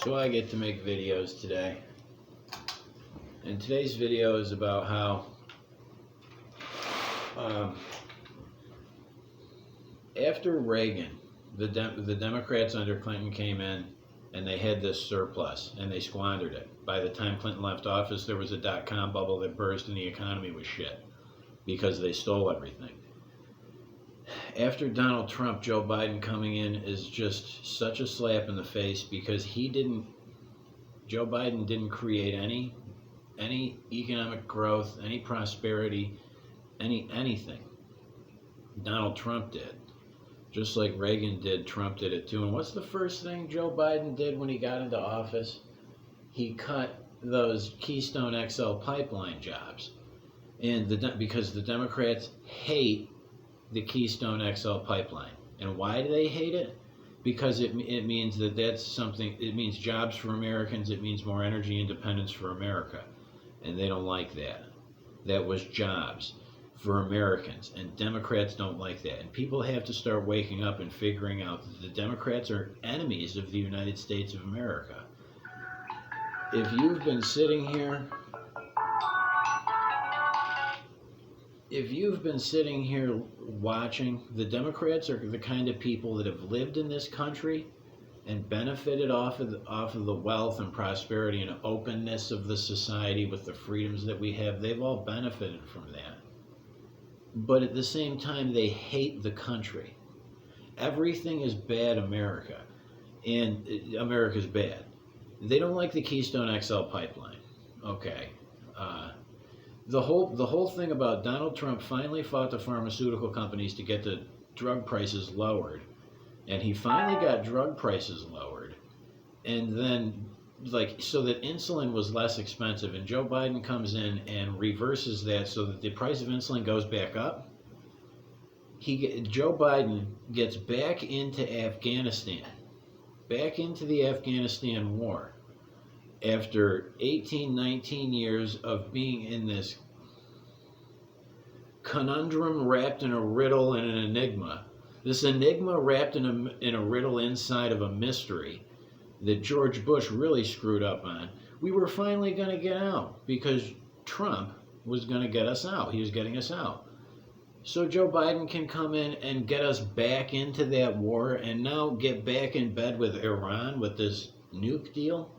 So I get to make videos today. And today's video is about how after Reagan, the Democrats under Clinton came in and they had this surplus and they squandered it. By the time Clinton left office, there was a dot-com bubble that burst and the economy was shit because they stole everything. After Donald Trump, Joe Biden coming in is just such a slap in the face because Joe Biden didn't create any economic growth, any prosperity, anything. Donald Trump did. Just like Reagan did, Trump did it too. And what's the first thing Joe Biden did when he got into office? He cut those Keystone XL pipeline jobs. And because the Democrats hate the Keystone XL pipeline. And why do they hate it? Because it means that's something, it means jobs for Americans, it means more energy independence for America. And they don't like that. That was jobs for Americans, and Democrats don't like that. And people have to start waking up and figuring out that the Democrats are enemies of the United States of America. If you've been sitting here watching, the Democrats are the kind of people that have lived in this country and benefited off of the wealth and prosperity and openness of the society with the freedoms that we have. They've all benefited from that. But at the same time, they hate the country. Everything is bad America, and America's bad. They don't like the Keystone XL pipeline. Okay. The whole thing about Donald Trump finally fought the pharmaceutical companies to get the drug prices lowered, and he finally got drug prices lowered, and then so that insulin was less expensive, and Joe Biden comes in and reverses that so that the price of insulin goes back up. Joe Biden gets back into Afghanistan, back into the Afghanistan war, after 18, 19 years of being in this conundrum wrapped in a riddle and an enigma. This enigma wrapped in a riddle inside of a mystery that George Bush really screwed up on. We were finally going to get out because Trump was going to get us out. He was getting us out. So Joe Biden can come in and get us back into that war and now get back in bed with Iran with this nuke deal.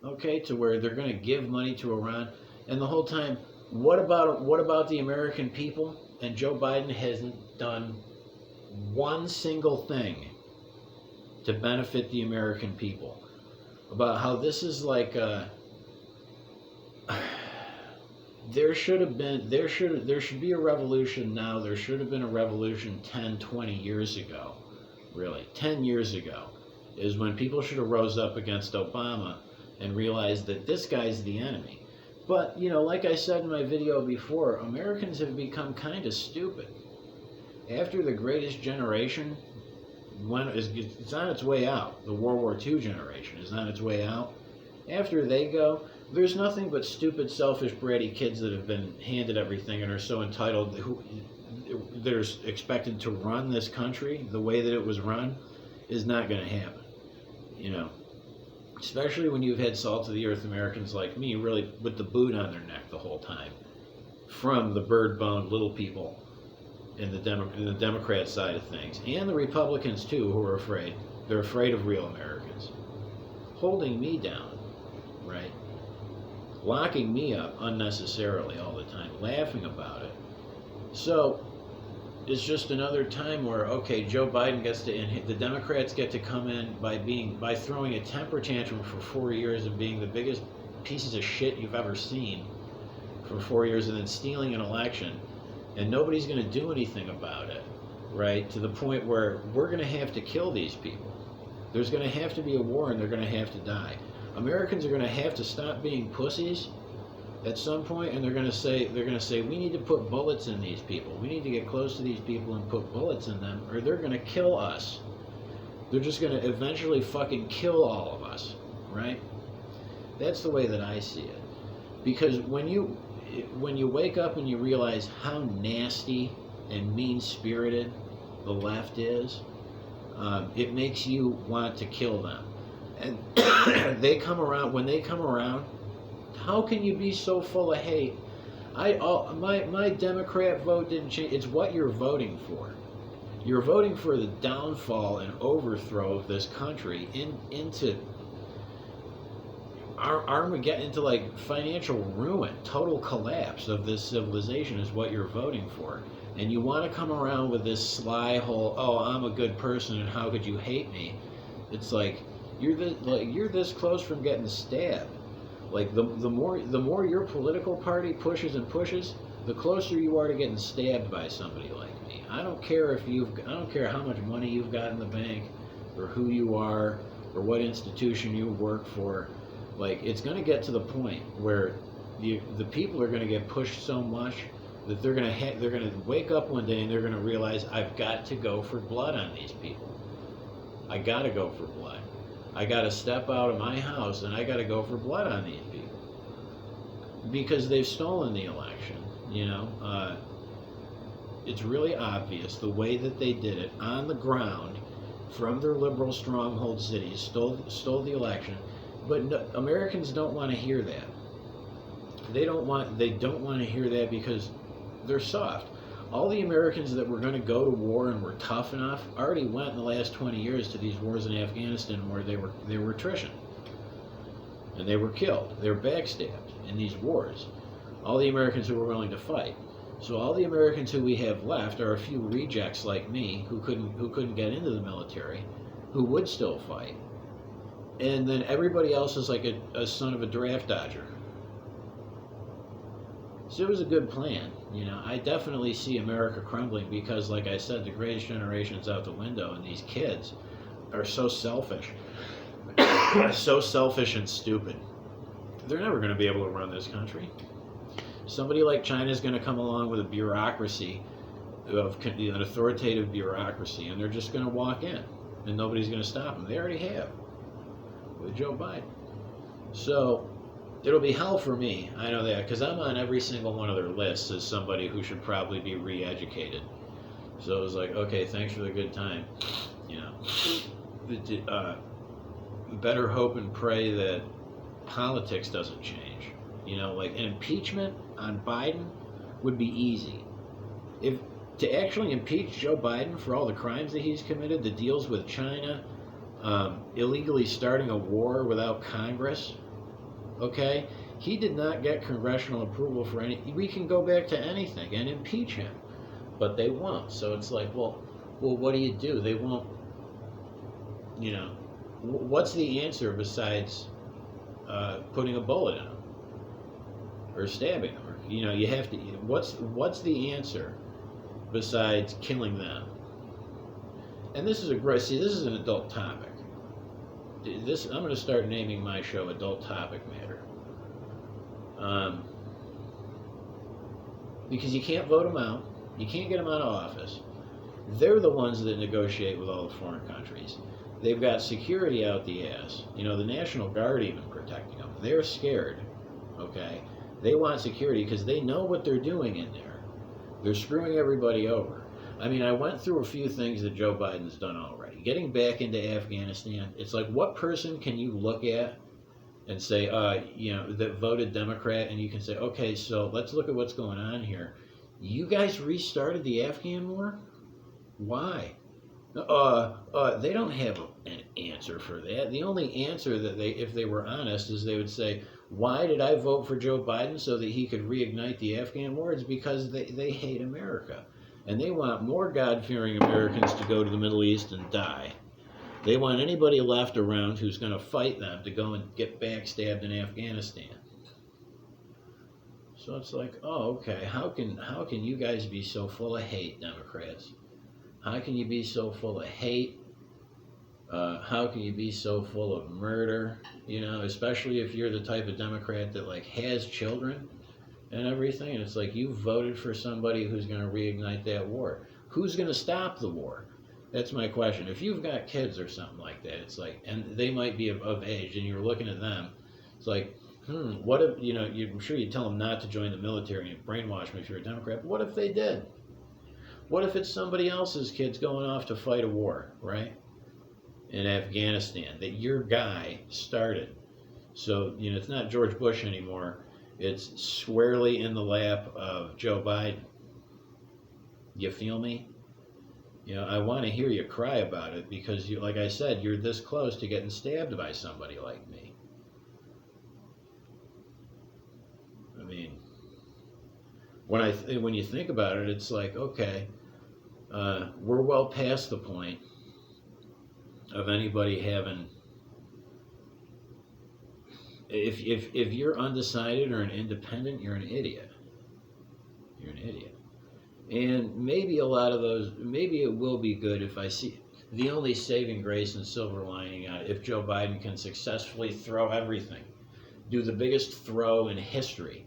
Okay, to where they're going to give money to Iran. And the whole time, what about the American people? And Joe Biden hasn't done one single thing to benefit the American people. About how this is like there should be a revolution now. There should have been a revolution 10, 20 years ago. Really, 10 years ago is when people should have rose up against Obama and realized that this guy's the enemy. But, like I said in my video before, Americans have become kind of stupid. After the greatest generation, it's on its way out. The World War II generation is on its way out. After they go, there's nothing but stupid, selfish, bratty kids that have been handed everything and are so entitled, they're expected to run this country the way that it was run, is not going to happen. Especially when you've had salt-of-the-earth Americans like me really with the boot on their neck the whole time, from the bird-boned little people in the Democrat side of things, and the Republicans too, who are afraid. They're afraid of real Americans. Holding me down, right? Locking me up unnecessarily all the time, laughing about it. So it's just another time where, okay, Joe Biden the Democrats get to come in by throwing a temper tantrum for 4 years and being the biggest pieces of shit you've ever seen for 4 years, and then stealing an election. And nobody's going to do anything about it, right? To the point where we're going to have to kill these people. There's going to have to be a war, and they're going to have to die. Americans are going to have to stop being pussies at some point, and they're going to say, we need to put bullets in these people. We need to get close to these people and put bullets in them, or they're going to kill us. They're just going to eventually fucking kill all of us, right? That's the way that I see it. Because when you wake up and you realize how nasty and mean-spirited the left is, it makes you want to kill them. And they come around, when they come around, how can you be so full of hate? My Democrat vote didn't change. It's what you're voting for. You're voting for the downfall and overthrow of this country into Armageddon, into like financial ruin, total collapse of this civilization is what you're voting for. And you want to come around with this sly whole, oh, I'm a good person and how could you hate me? It's like you're this close from getting stabbed. Like the more your political party pushes and pushes, the closer you are to getting stabbed by somebody like me. I don't care how much money you've got in the bank, or who you are, or what institution you work for. Like, it's going to get to the point where the people are going to get pushed so much that they're going to wake up one day and they're going to realize, I've got to go for blood on these people. I got to go for blood. I got to step out of my house and I got to go for blood on these people because they've stolen the election. It's really obvious the way that they did it on the ground from their liberal stronghold cities, stole the election. But no, Americans don't want to hear that. They don't want to hear that because they're soft. All the Americans that were going to go to war and were tough enough already went in the last 20 years to these wars in Afghanistan where they were attrition. And they were killed. They were backstabbed in these wars. All the Americans who were willing to fight. So all the Americans who we have left are a few rejects like me who couldn't get into the military, who would still fight. And then everybody else is like a son of a draft dodger. So it was a good plan. I definitely see America crumbling because, like I said, the greatest generation's out the window, and these kids are so selfish. So selfish and stupid. They're never going to be able to run this country. Somebody like China is going to come along with a bureaucracy, an authoritative bureaucracy, and they're just going to walk in, and nobody's going to stop them. They already have with Joe Biden. So it'll be hell for me. I know that because I'm on every single one of their lists as somebody who should probably be re-educated. So it was like, okay, thanks for the good time. Better hope and pray that politics doesn't change. Like an impeachment on Biden would be easy. If to actually impeach Joe Biden for all the crimes that he's committed, the deals with China, illegally starting a war without Congress, okay? He did not get congressional approval for any. We can go back to anything and impeach him, but they won't. So it's like, well, what do? They won't. What's the answer besides putting a bullet in him or stabbing him? Or, you have to. What's the answer besides killing them? And this is this is an adult topic. I'm going to start naming my show Adult Topic Matter. Because you can't vote them out. You can't get them out of office. They're the ones that negotiate with all the foreign countries. They've got security out the ass. The National Guard even protecting them. They're scared, okay? They want security because they know what they're doing in there. They're screwing everybody over. I mean, I went through a few things that Joe Biden's done already. Getting back into Afghanistan, it's like, what person can you look at and say, that voted Democrat, and you can say, okay, so let's look at what's going on here. You guys restarted the Afghan war? Why? They don't have an answer for that. The only answer that if they were honest, is they would say, why did I vote for Joe Biden so that he could reignite the Afghan war? It's because they hate America. And they want more God-fearing Americans to go to the Middle East and die. They want anybody left around who's going to fight them to go and get backstabbed in Afghanistan. So it's like, oh, okay, how can you guys be so full of hate, Democrats? How can you be so full of hate? How can you be so full of murder? Especially if you're the type of Democrat that has children and everything. And it's like, you voted for somebody who's going to reignite that war. Who's going to stop the war? That's my question. If you've got kids or something like that, it's like, and they might be of age, and you're looking at them, it's like, what if, I'm sure you tell them not to join the military and brainwash them if you're a Democrat, but what if they did? What if it's somebody else's kids going off to fight a war, right? In Afghanistan, that your guy started. So, it's not George Bush anymore. It's squarely in the lap of Joe Biden. You feel me? I want to hear you cry about it because, like I said, you're this close to getting stabbed by somebody like me. I mean, when you think about it, it's like, okay, we're well past the point of anybody having. If you're undecided or an independent, you're an idiot. You're an idiot. And maybe a lot of those, maybe it will be good if I see the only saving grace and silver lining on it, if Joe Biden can successfully throw everything, do the biggest throw in history,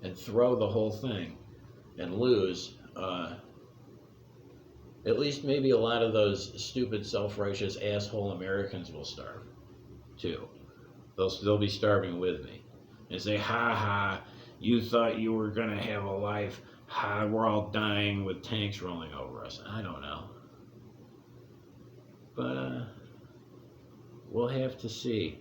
and throw the whole thing and lose, at least maybe a lot of those stupid, self-righteous asshole Americans will starve, too. They'll be starving with me. And say, ha ha, you thought you were going to have a life. Ha, we're all dying with tanks rolling over us. I don't know. But we'll have to see.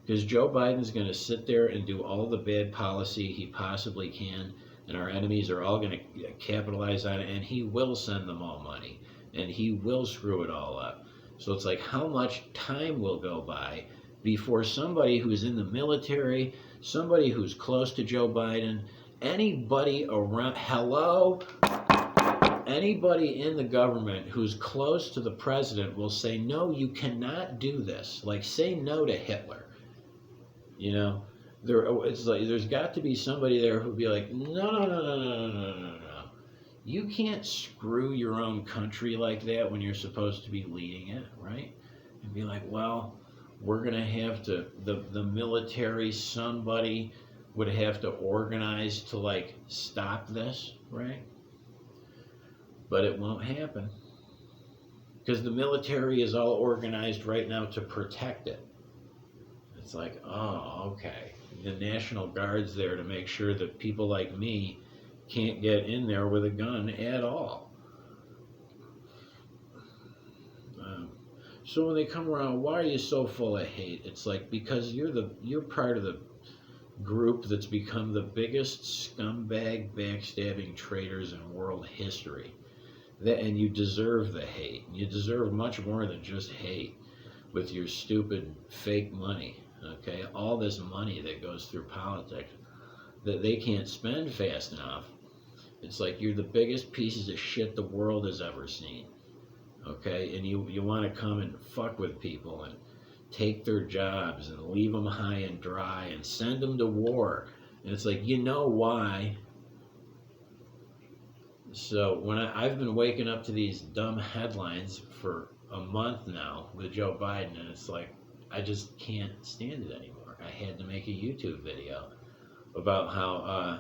Because Joe Biden's going to sit there and do all the bad policy he possibly can, and our enemies are all going to capitalize on it, and he will send them all money, and he will screw it all up. So it's like, how much time will go by before somebody who's in the military, somebody who's close to Joe Biden, anybody around, anybody in the government who's close to the president will say, no, you cannot do this. Like, say no to Hitler. It's like there's got to be somebody there who'll be like, no. You can't screw your own country like that when you're supposed to be leading it, right? And be like, well, we're going to have to, the military, somebody would have to organize to, like, stop this, right? But it won't happen. Because the military is all organized right now to protect it. It's like, oh, okay. The National Guard's there to make sure that people like me can't get in there with a gun at all. So when they come around, why are you so full of hate? It's like, because you're part of the group that's become the biggest scumbag, backstabbing traitors in world history. And you deserve the hate. You deserve much more than just hate with your stupid fake money. Okay, all this money that goes through politics that they can't spend fast enough. It's like you're the biggest pieces of shit the world has ever seen. Okay, and you want to come and fuck with people and take their jobs and leave them high and dry and send them to war. And it's like, you know why? So when I've been waking up to these dumb headlines for a month now with Joe Biden, and it's like, I just can't stand it anymore. I had to make a YouTube video about how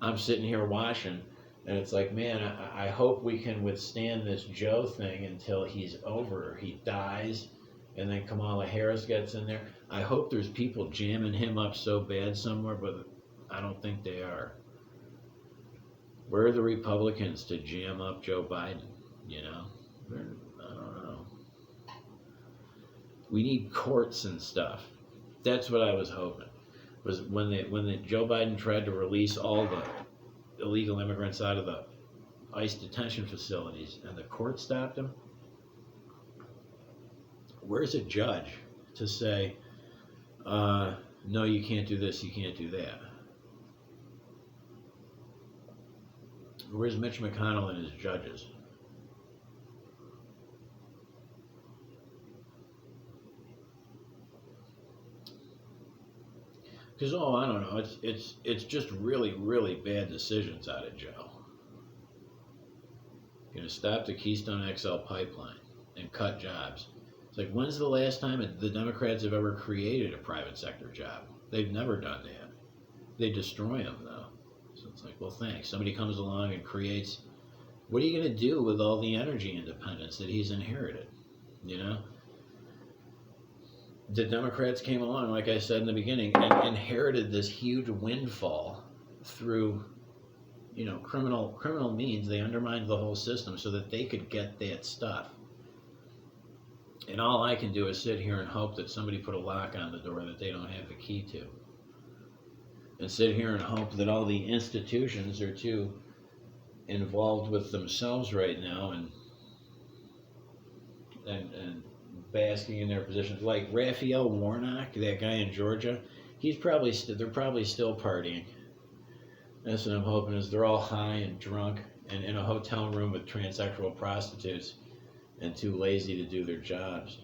I'm sitting here watching, and it's like, man, I hope we can withstand this Joe thing until he's over, he dies, and then Kamala Harris gets in there. I hope there's people jamming him up so bad somewhere, but I don't think they are. Where are the Republicans to jam up Joe Biden? I don't know. We need courts and stuff. That's what I was hoping. Was when Joe Biden tried to release all the illegal immigrants out of the ICE detention facilities, and the court stopped him. Where's a judge to say, no, you can't do this, you can't do that? Where's Mitch McConnell and his judges? Because, I don't know, it's just really, really bad decisions out of Joe. You're going to stop the Keystone XL pipeline and cut jobs. It's like, when's the last time the Democrats have ever created a private sector job? They've never done that. They destroy them, though. So it's like, well, thanks. Somebody comes along and creates. What are you going to do with all the energy independence that he's inherited? The Democrats came along, like I said in the beginning, and inherited this huge windfall through, criminal means. They undermined the whole system so that they could get that stuff. And all I can do is sit here and hope that somebody put a lock on the door that they don't have a key to. And sit here and hope that all the institutions are too involved with themselves right now and basking in their positions. Like Raphael Warnock, that guy in Georgia, they're probably still partying. That's what I'm hoping is they're all high and drunk and in a hotel room with transsexual prostitutes and too lazy to do their jobs.